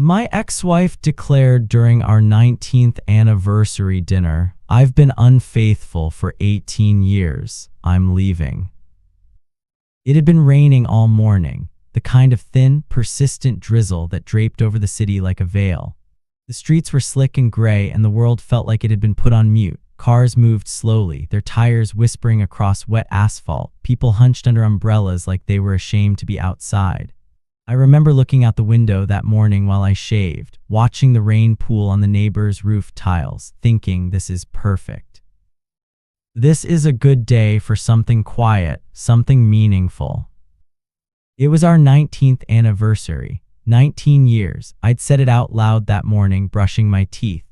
My ex-wife declared during our 19th anniversary dinner, "I've been unfaithful for 18 years. I'm leaving." It had been raining all morning, the kind of thin, persistent drizzle that draped over the city like a veil. The streets were slick and gray, and the world felt like it had been put on mute. Cars moved slowly, their tires whispering across wet asphalt. People hunched under umbrellas like they were ashamed to be outside. I remember looking out the window that morning while I shaved, watching the rain pool on the neighbor's roof tiles, thinking, this is perfect. This is a good day for something quiet, something meaningful. It was our 19th anniversary. 19 years. I'd said it out loud that morning, brushing my teeth.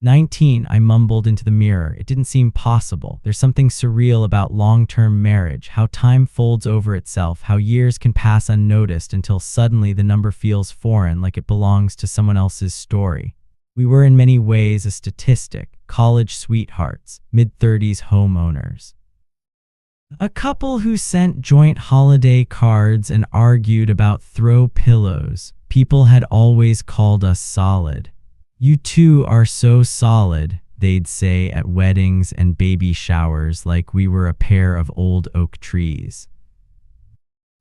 19, I mumbled into the mirror. It didn't seem possible. There's something surreal about long-term marriage, how time folds over itself, how years can pass unnoticed until suddenly the number feels foreign, like it belongs to someone else's story. We were in many ways a statistic, college sweethearts, mid-30s homeowners. A couple who sent joint holiday cards and argued about throw pillows. People had always called us solid. "You two are so solid," they'd say at weddings and baby showers, like we were a pair of old oak trees.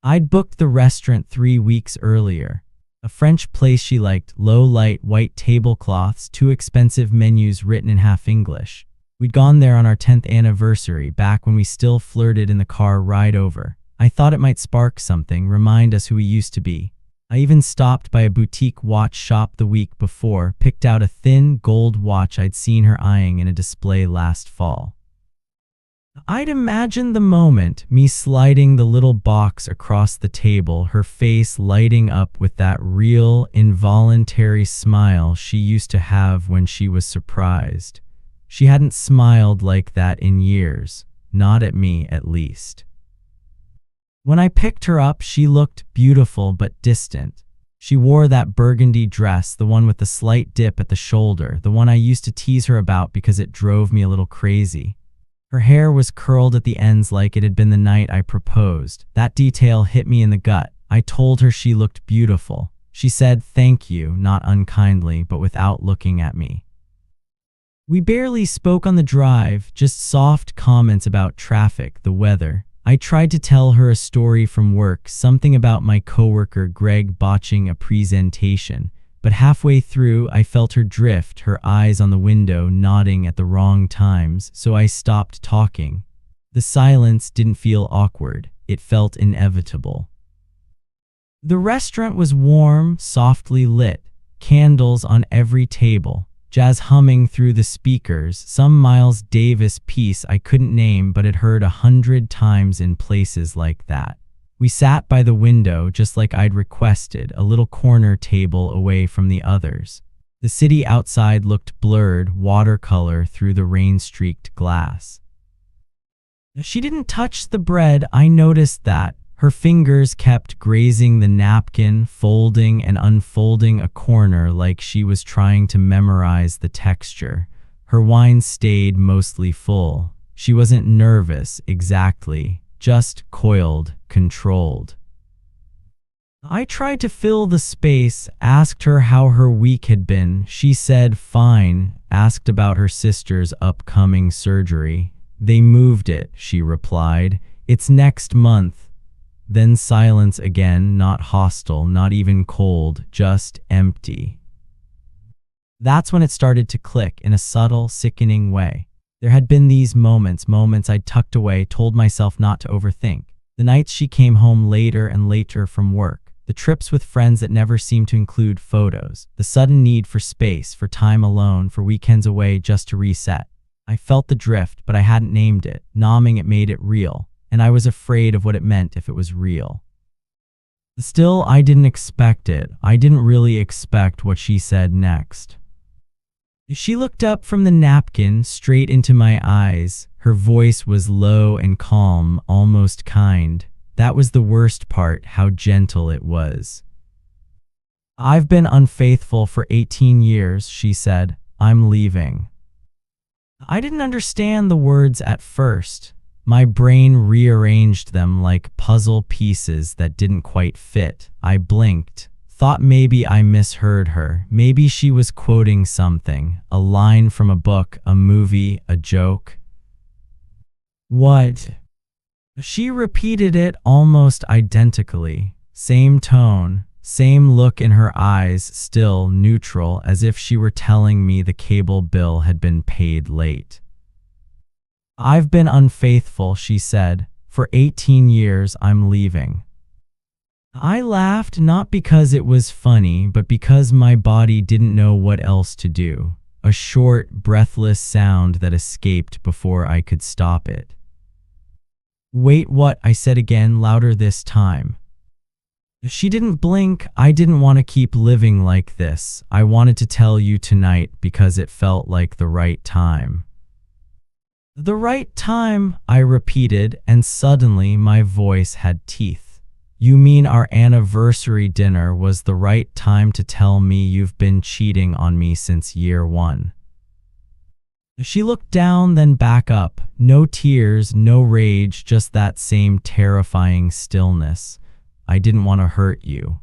I'd booked the restaurant 3 weeks earlier. A French place she liked, low-light white tablecloths, 2 expensive menus written in half English. We'd gone there on our 10th anniversary, back when we still flirted in the car ride over. I thought it might spark something, remind us who we used to be. I even stopped by a boutique watch shop the week before, picked out a thin gold watch I'd seen her eyeing in a display last fall. I'd imagined the moment, me sliding the little box across the table, her face lighting up with that real, involuntary smile she used to have when she was surprised. She hadn't smiled like that in years, not at me at least. When I picked her up, she looked beautiful but distant. She wore that burgundy dress, the one with the slight dip at the shoulder, the one I used to tease her about because it drove me a little crazy. Her hair was curled at the ends like it had been the night I proposed. That detail hit me in the gut. I told her she looked beautiful. She said thank you, not unkindly, but without looking at me. We barely spoke on the drive, just soft comments about traffic, the weather. I tried to tell her a story from work, something about my coworker Greg botching a presentation, but halfway through I felt her drift, her eyes on the window, nodding at the wrong times, so I stopped talking. The silence didn't feel awkward, it felt inevitable. The restaurant was warm, softly lit, candles on every table. Jazz humming through the speakers, some Miles Davis piece I couldn't name but had heard 100 times in places like that. We sat by the window just like I'd requested, a little corner table away from the others. The city outside looked blurred, watercolor through the rain-streaked glass. She didn't touch the bread, I noticed that. Her fingers kept grazing the napkin, folding and unfolding a corner like she was trying to memorize the texture. Her wine stayed mostly full. She wasn't nervous, exactly, just coiled, controlled. I tried to fill the space, asked her how her week had been. She said fine, asked about her sister's upcoming surgery. "They moved it," she replied. "It's next month." Then silence again, not hostile, not even cold, just empty. That's when it started to click in a subtle, sickening way. There had been these moments I'd tucked away, told myself not to overthink. The nights she came home later and later from work. The trips with friends that never seemed to include photos. The sudden need for space, for time alone, for weekends away just to reset. I felt the drift, but I hadn't named it. Numbing it made it real. And I was afraid of what it meant if it was real. Still, I didn't expect it. I didn't really expect what she said next. She looked up from the napkin, straight into my eyes. Her voice was low and calm, almost kind. That was the worst part, how gentle it was. "I've been unfaithful for 18 years, she said. "I'm leaving." I didn't understand the words at first. My brain rearranged them like puzzle pieces that didn't quite fit. I blinked, Thought maybe I misheard her. Maybe she was quoting something, a line from a book, a movie, a joke. What? She repeated it almost identically. Same tone, same look in her eyes, still neutral, as if she were telling me the cable bill had been paid late. I've been unfaithful, she said. For 18 years, I'm leaving. I laughed, not because it was funny, but because my body didn't know what else to do. A short, breathless sound that escaped before I could stop it. Wait, what? I said again, louder this time. She didn't blink. I didn't want to keep living like this. I wanted to tell you tonight because it felt like the right time. The right time, I repeated, and suddenly my voice had teeth. You mean our anniversary dinner was the right time to tell me you've been cheating on me since year one? She looked down, then back up. No tears, no rage, just that same terrifying stillness. I didn't want to hurt you.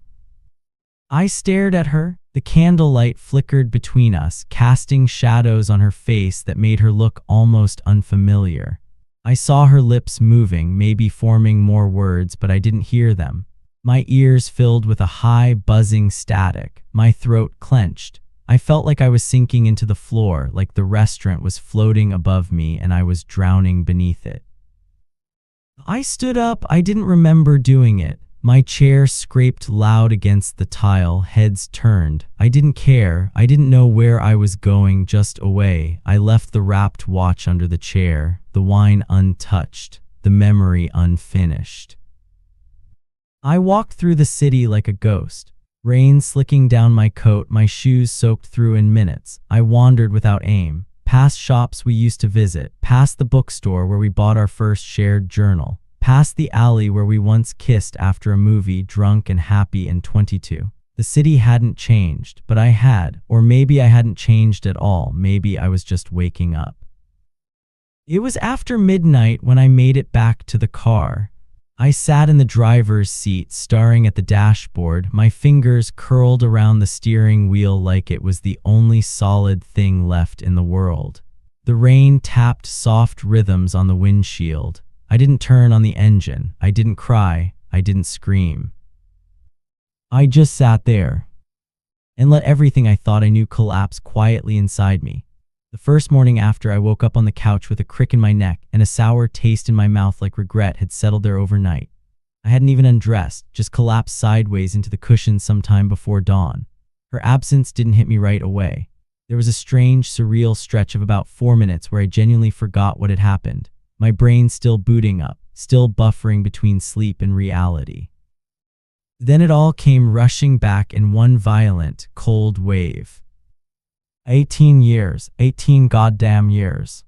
I stared at her. The candlelight flickered between us, casting shadows on her face that made her look almost unfamiliar. I saw her lips moving, maybe forming more words, but I didn't hear them. My ears filled with a high, buzzing static. My throat clenched. I felt like I was sinking into the floor, like the restaurant was floating above me and I was drowning beneath it. I stood up. I didn't remember doing it. My chair scraped loud against the tile, heads turned. I didn't care. I didn't know where I was going, just away. I left the wrapped watch under the chair, the wine untouched, the memory unfinished. I walked through the city like a ghost. Rain slicking down my coat, my shoes soaked through in minutes. I wandered without aim, past shops we used to visit, past the bookstore where we bought our first shared journal, past the alley where we once kissed after a movie, drunk and happy and 22. The city hadn't changed, but I had, or maybe I hadn't changed at all. Maybe I was just waking up. It was after midnight when I made it back to the car. I sat in the driver's seat, staring at the dashboard, my fingers curled around the steering wheel like it was the only solid thing left in the world. The rain tapped soft rhythms on the windshield. I didn't turn on the engine. I didn't cry. I didn't scream. I just sat there and let everything I thought I knew collapse quietly inside me. The first morning after, I woke up on the couch with a crick in my neck and a sour taste in my mouth, like regret had settled there overnight. I hadn't even undressed, just collapsed sideways into the cushions sometime before dawn. Her absence didn't hit me right away. There was a strange, surreal stretch of about 4 minutes where I genuinely forgot what had happened. My brain still booting up, still buffering between sleep and reality. Then it all came rushing back in one violent, cold wave. 18 years, 18 goddamn years.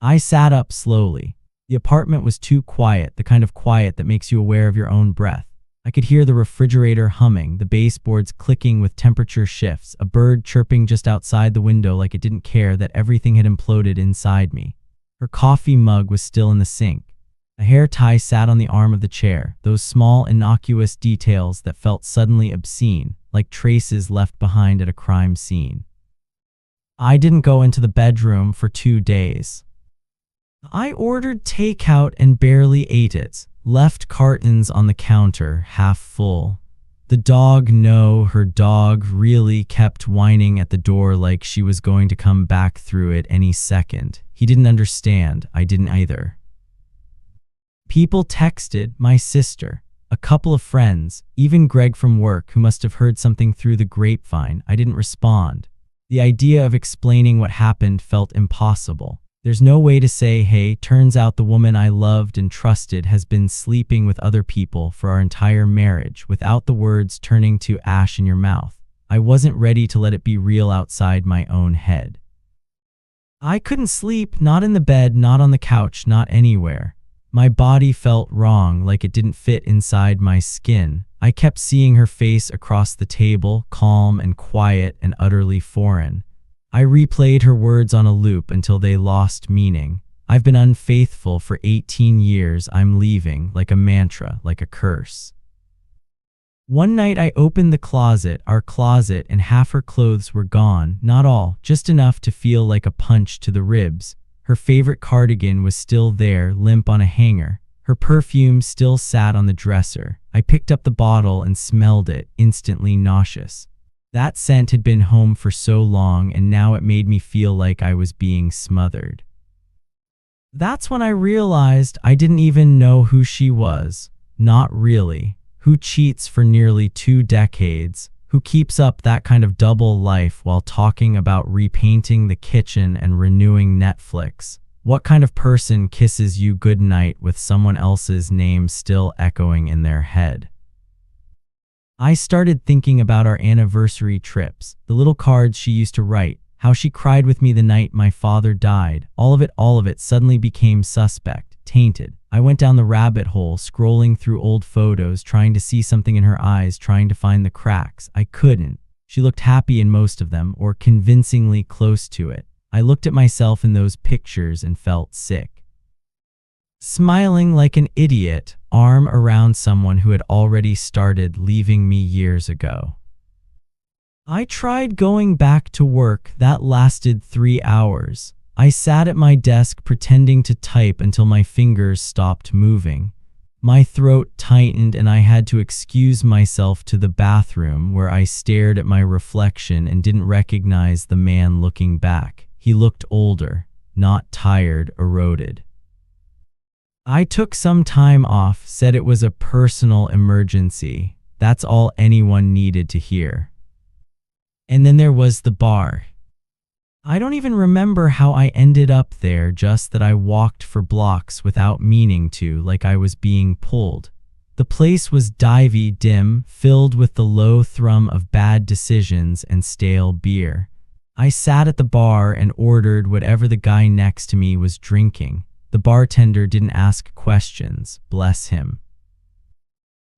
I sat up slowly. The apartment was too quiet, the kind of quiet that makes you aware of your own breath. I could hear the refrigerator humming, the baseboards clicking with temperature shifts, a bird chirping just outside the window like it didn't care that everything had imploded inside me. Her coffee mug was still in the sink. A hair tie sat on the arm of the chair, those small, innocuous details that felt suddenly obscene, like traces left behind at a crime scene. I didn't go into the bedroom for 2 days. I ordered takeout and barely ate it, left cartons on the counter, half full. The dog, no, her dog really kept whining at the door like she was going to come back through it any second. He didn't understand. I didn't either. People texted, my sister, a couple of friends, even Greg from work, who must have heard something through the grapevine. I didn't respond. The idea of explaining what happened felt impossible. There's no way to say, hey, turns out the woman I loved and trusted has been sleeping with other people for our entire marriage, without the words turning to ash in your mouth. I wasn't ready to let it be real outside my own head. I couldn't sleep, not in the bed, not on the couch, not anywhere. My body felt wrong, like it didn't fit inside my skin. I kept seeing her face across the table, calm and quiet and utterly foreign. I replayed her words on a loop until they lost meaning. I've been unfaithful for 18 years. I'm leaving, like a mantra, like a curse. One night I opened our closet, and half her clothes were gone. Not all, just enough to feel like a punch to the ribs. Her favorite cardigan was still there, limp on a hanger. Her perfume still sat on the dresser. I picked up the bottle and smelled it, instantly nauseous. That scent had been home for so long, and now it made me feel like I was being smothered. That's when I realized I didn't even know who she was. Not really. Who cheats for nearly 2 decades? Who keeps up that kind of double life while talking about repainting the kitchen and renewing Netflix? What kind of person kisses you goodnight with someone else's name still echoing in their head? I started thinking about our anniversary trips, the little cards she used to write, how she cried with me the night my father died. All of it suddenly became suspect, tainted. I went down the rabbit hole, scrolling through old photos, trying to see something in her eyes, trying to find the cracks. I couldn't. She looked happy in most of them, or convincingly close to it. I looked at myself in those pictures and felt sick. Smiling like an idiot, arm around someone who had already started leaving me years ago. I tried going back to work. That lasted 3 hours. I sat at my desk pretending to type until my fingers stopped moving. My throat tightened and I had to excuse myself to the bathroom, where I stared at my reflection and didn't recognize the man looking back. He looked older, not tired, eroded. I took some time off, said it was a personal emergency. That's all anyone needed to hear. And then there was the bar. I don't even remember how I ended up there, just that I walked for blocks without meaning to, like I was being pulled. The place was divey, dim, filled with the low thrum of bad decisions and stale beer. I sat at the bar and ordered whatever the guy next to me was drinking. The bartender didn't ask questions, bless him.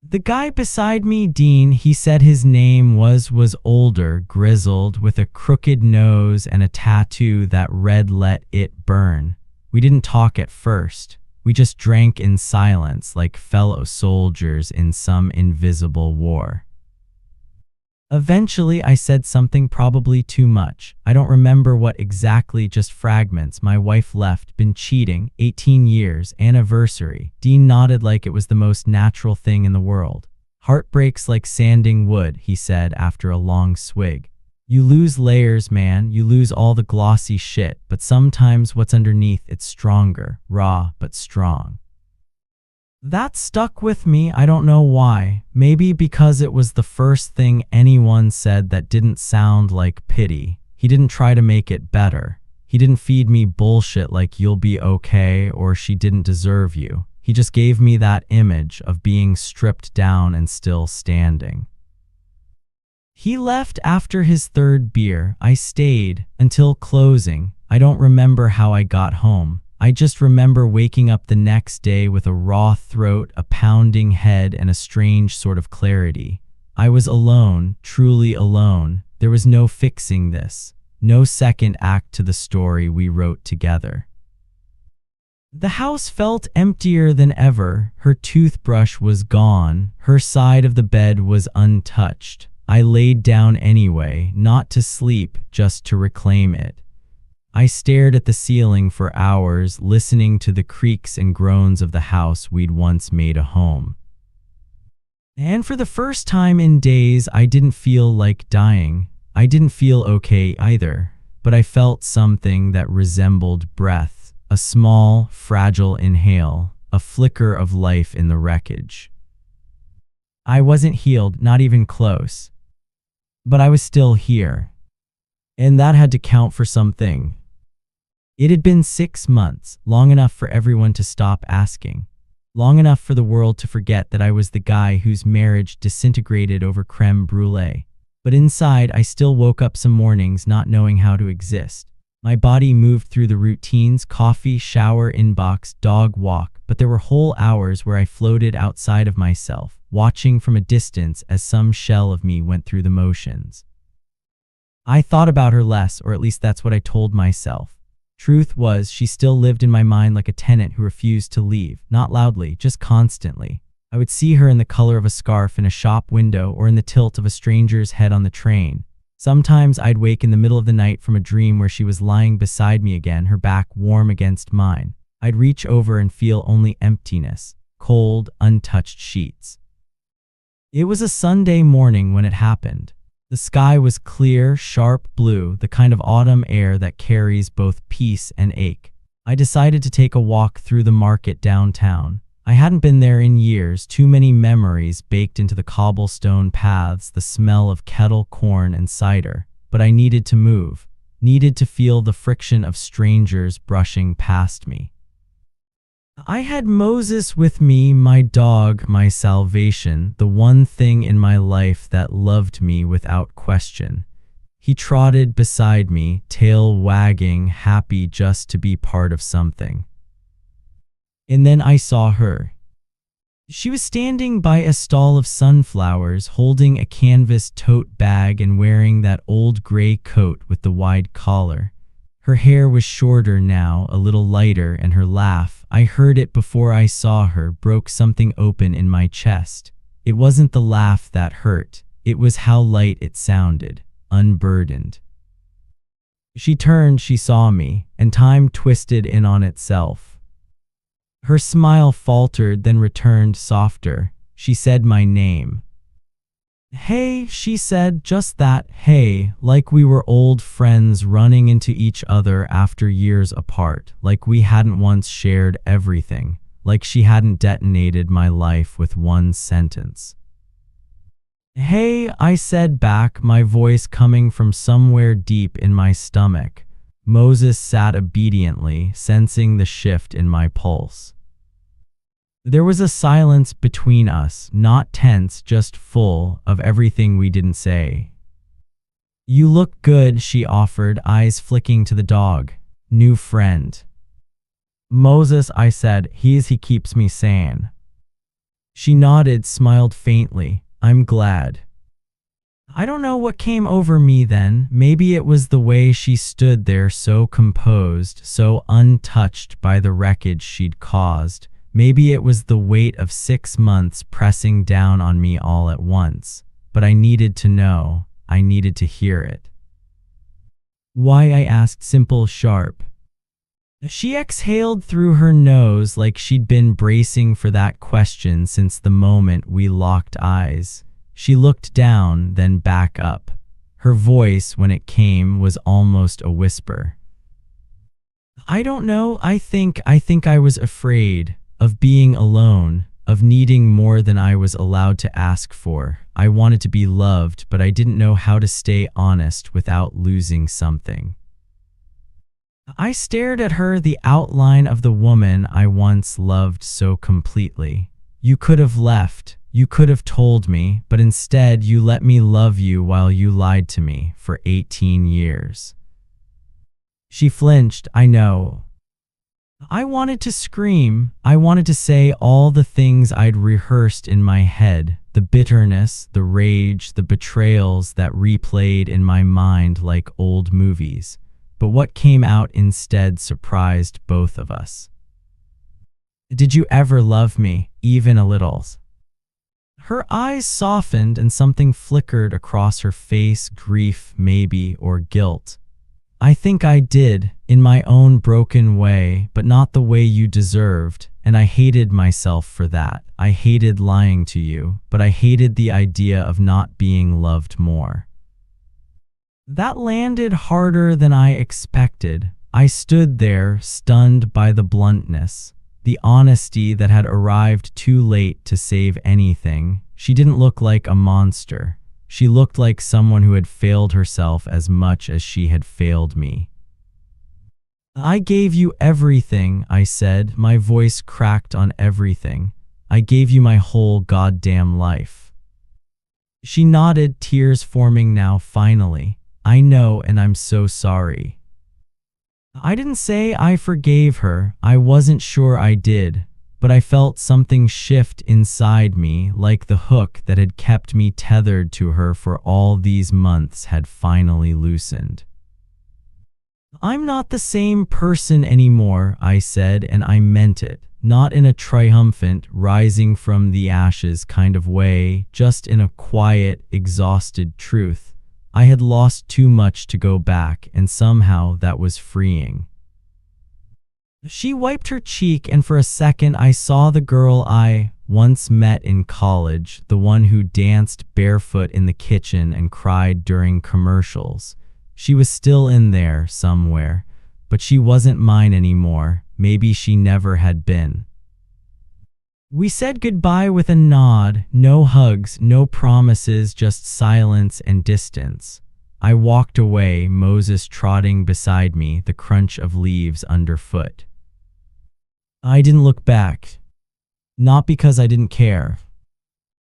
The guy beside me, Dean, he said his name was older, grizzled, with a crooked nose and a tattoo that read "Let It Burn." We didn't talk at first. We just drank in silence like fellow soldiers in some invisible war. Eventually, I said something, probably too much. I don't remember what exactly, just fragments. My wife left, been cheating, 18 years, anniversary. Dean nodded like it was the most natural thing in the world. Heartbreaks like sanding wood, he said after a long swig. You lose layers, man. You lose all the glossy shit, but sometimes what's underneath, it's stronger, raw, but strong. That stuck with me. I don't know why. Maybe because it was the first thing anyone said that didn't sound like pity. He didn't try to make it better. He didn't feed me bullshit like "you'll be okay" or "she didn't deserve you." He just gave me that image of being stripped down and still standing. He left after his 3rd beer. I stayed until closing. I don't remember how I got home. I just remember waking up the next day with a raw throat, a pounding head, and a strange sort of clarity. I was alone, truly alone. There was no fixing this. No second act to the story we wrote together. The house felt emptier than ever. Her toothbrush was gone. Her side of the bed was untouched. I laid down anyway, not to sleep, just to reclaim it. I stared at the ceiling for hours, listening to the creaks and groans of the house we'd once made a home. And for the first time in days, I didn't feel like dying. I didn't feel okay either, but I felt something that resembled breath, a small, fragile inhale, a flicker of life in the wreckage. I wasn't healed, not even close, but I was still here, and that had to count for something. It had been 6 months, long enough for everyone to stop asking. Long enough for the world to forget that I was the guy whose marriage disintegrated over creme brulee. But inside, I still woke up some mornings not knowing how to exist. My body moved through the routines: coffee, shower, inbox, dog walk, but there were whole hours where I floated outside of myself, watching from a distance as some shell of me went through the motions. I thought about her less, or at least that's what I told myself. Truth was, she still lived in my mind like a tenant who refused to leave, not loudly, just constantly. I would see her in the color of a scarf in a shop window or in the tilt of a stranger's head on the train. Sometimes I'd wake in the middle of the night from a dream where she was lying beside me again, her back warm against mine. I'd reach over and feel only emptiness, cold, untouched sheets. It was a Sunday morning when it happened. The sky was clear, sharp blue, the kind of autumn air that carries both peace and ache. I decided to take a walk through the market downtown. I hadn't been there in years, too many memories baked into the cobblestone paths, the smell of kettle corn and cider. But I needed to move, needed to feel the friction of strangers brushing past me. I had Moses with me, my dog, my salvation, the one thing in my life that loved me without question. He trotted beside me, tail wagging, happy just to be part of something. And then I saw her. She was standing by a stall of sunflowers, holding a canvas tote bag and wearing that old gray coat with the wide collar. Her hair was shorter now, a little lighter, and her laugh, I heard it before I saw her, broke something open in my chest. It wasn't the laugh that hurt, it was how light it sounded, unburdened. She turned, she saw me, and time twisted in on itself. Her smile faltered, then returned softer. She said my name. Hey, she said, just that, hey, like we were old friends running into each other after years apart, like we hadn't once shared everything, like she hadn't detonated my life with one sentence. Hey, I said back, my voice coming from somewhere deep in my stomach. Moses sat obediently, sensing the shift in my pulse. There was a silence between us, not tense, just full of everything we didn't say. You look good, she offered, eyes flicking to the dog. New friend. Moses, I said, he keeps me sane. She nodded, smiled faintly. I'm glad. I don't know what came over me then. Maybe it was the way she stood there, so composed, so untouched by the wreckage she'd caused. Maybe it was the weight of 6 months pressing down on me all at once. But I needed to know. I needed to hear it. Why? I asked, simple, sharp. She exhaled through her nose like she'd been bracing for that question since the moment we locked eyes. She looked down, then back up. Her voice, when it came, was almost a whisper. I don't know. I think I was afraid. Of being alone, of needing more than I was allowed to ask for. I wanted to be loved, but I didn't know how to stay honest without losing something. I stared at her, the outline of the woman I once loved so completely. You could have left, you could have told me, but instead you let me love you while you lied to me for 18 years. She flinched, I know. I wanted to scream. I wanted to say all the things I'd rehearsed in my head, the bitterness, the rage, the betrayals that replayed in my mind like old movies. But what came out instead surprised both of us. Did you ever love me, even a little? Her eyes softened and something flickered across her face, grief maybe, or guilt. I think I did, in my own broken way, but not the way you deserved, and I hated myself for that. I hated lying to you, but I hated the idea of not being loved more. That landed harder than I expected. I stood there, stunned by the bluntness, the honesty that had arrived too late to save anything. She didn't look like a monster. She looked like someone who had failed herself as much as she had failed me. I gave you everything, I said, my voice cracked on everything. I gave you my whole goddamn life. She nodded, tears forming now, finally. I know, and I'm so sorry. I didn't say I forgave her. I wasn't sure I did. But I felt something shift inside me, like the hook that had kept me tethered to her for all these months had finally loosened. I'm not the same person anymore, I said, and I meant it. not in a triumphant, rising from the ashes kind of way, just in a quiet, exhausted truth. I had lost too much to go back, and somehow that was freeing. She wiped her cheek, and for a second I saw the girl I once met in college, the one who danced barefoot in the kitchen and cried during commercials. She was still in there somewhere, but she wasn't mine anymore. Maybe she never had been. We said goodbye with a nod, no hugs, no promises, just silence and distance. I walked away, Moses trotting beside me, the crunch of leaves underfoot. I didn't look back. Not because I didn't care,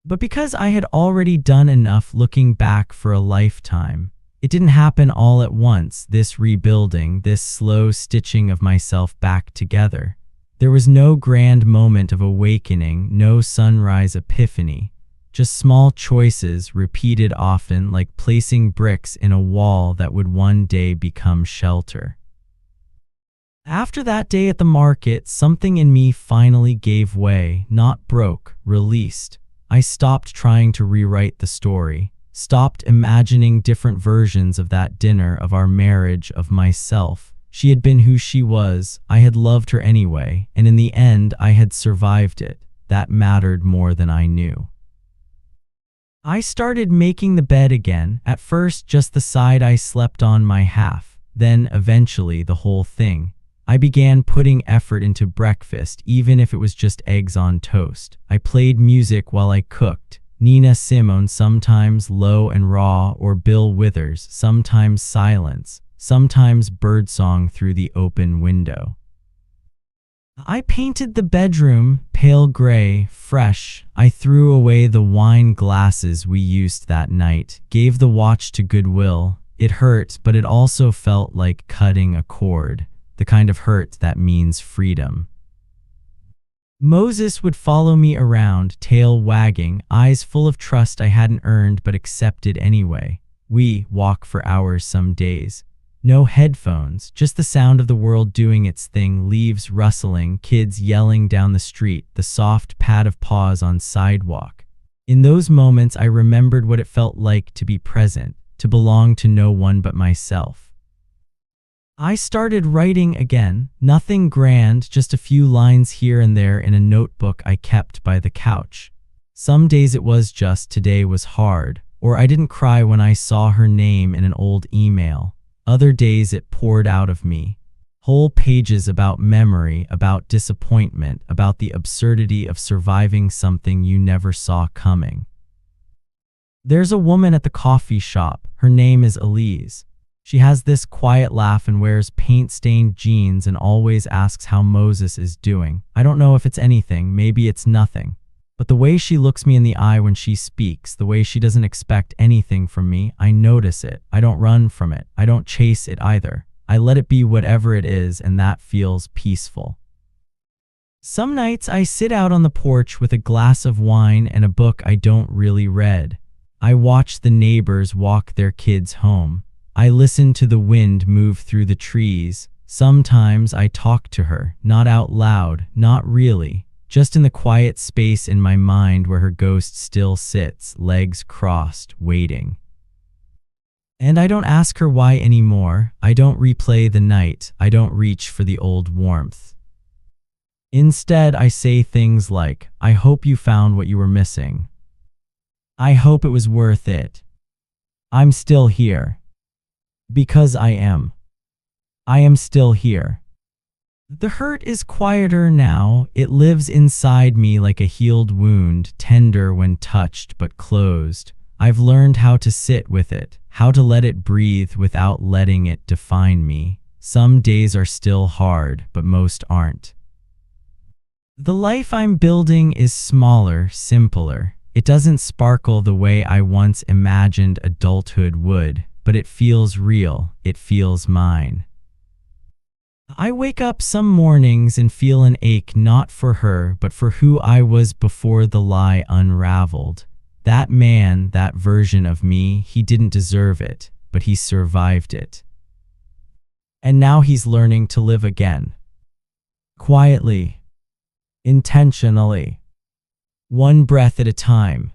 but because I had already done enough looking back for a lifetime. It didn't happen all at once, this rebuilding, this slow stitching of myself back together. There was no grand moment of awakening, no sunrise epiphany, just small choices repeated often, like placing bricks in a wall that would one day become shelter. After that day at the market, something in me finally gave way, not broke, released. I stopped trying to rewrite the story, stopped imagining different versions of that dinner, of our marriage, of myself. She had been who she was, I had loved her anyway, and in the end I had survived it. That mattered more than I knew. I started making the bed again, at first just the side I slept on, my half, then eventually the whole thing. I began putting effort into breakfast, even if it was just eggs on toast. I played music while I cooked. Nina Simone, sometimes low and raw, or Bill Withers, sometimes silence, sometimes birdsong through the open window. I painted the bedroom pale gray, fresh. I threw away the wine glasses we used that night, gave the watch to Goodwill. It hurt, but it also felt like cutting a cord. The kind of hurt that means freedom. Moses would follow me around, tail wagging, eyes full of trust I hadn't earned but accepted anyway. We walk for hours some days. No headphones, just the sound of the world doing its thing, leaves rustling, kids yelling down the street, the soft pad of paws on sidewalk. In those moments I remembered what it felt like to be present, to belong to no one but myself. I started writing again, nothing grand, just a few lines here and there in a notebook I kept by the couch. Some days it was just, today was hard, or I didn't cry when I saw her name in an old email. Other days it poured out of me. Whole pages about memory, about disappointment, about the absurdity of surviving something you never saw coming. There's a woman at the coffee shop. Her name is Elise. She has this quiet laugh and wears paint-stained jeans and always asks how Moses is doing. I don't know if it's anything, maybe it's nothing. But the way she looks me in the eye when she speaks, the way she doesn't expect anything from me, I notice it. I don't run from it. I don't chase it either. I let it be whatever it is, and that feels peaceful. Some nights I sit out on the porch with a glass of wine and a book I don't really read. I watch the neighbors walk their kids home. I listen to the wind move through the trees. Sometimes I talk to her, not out loud, not really, just in the quiet space in my mind where her ghost still sits, legs crossed, waiting. And I don't ask her why anymore. I don't replay the night. I don't reach for the old warmth. Instead, I say things like, I hope you found what you were missing. I hope it was worth it. I'm still here. Because I am. I am still here. The hurt is quieter now. It lives inside me like a healed wound, tender when touched but closed. I've learned how to sit with it, how to let it breathe without letting it define me. Some days are still hard, but most aren't. The life I'm building is smaller, simpler. It doesn't sparkle the way I once imagined adulthood would, but it feels real. It feels mine. I wake up some mornings and feel an ache, not for her, but for who I was before the lie unraveled. That man, that version of me, he didn't deserve it, but he survived it. And now he's learning to live again. Quietly. intentionally, one breath at a time.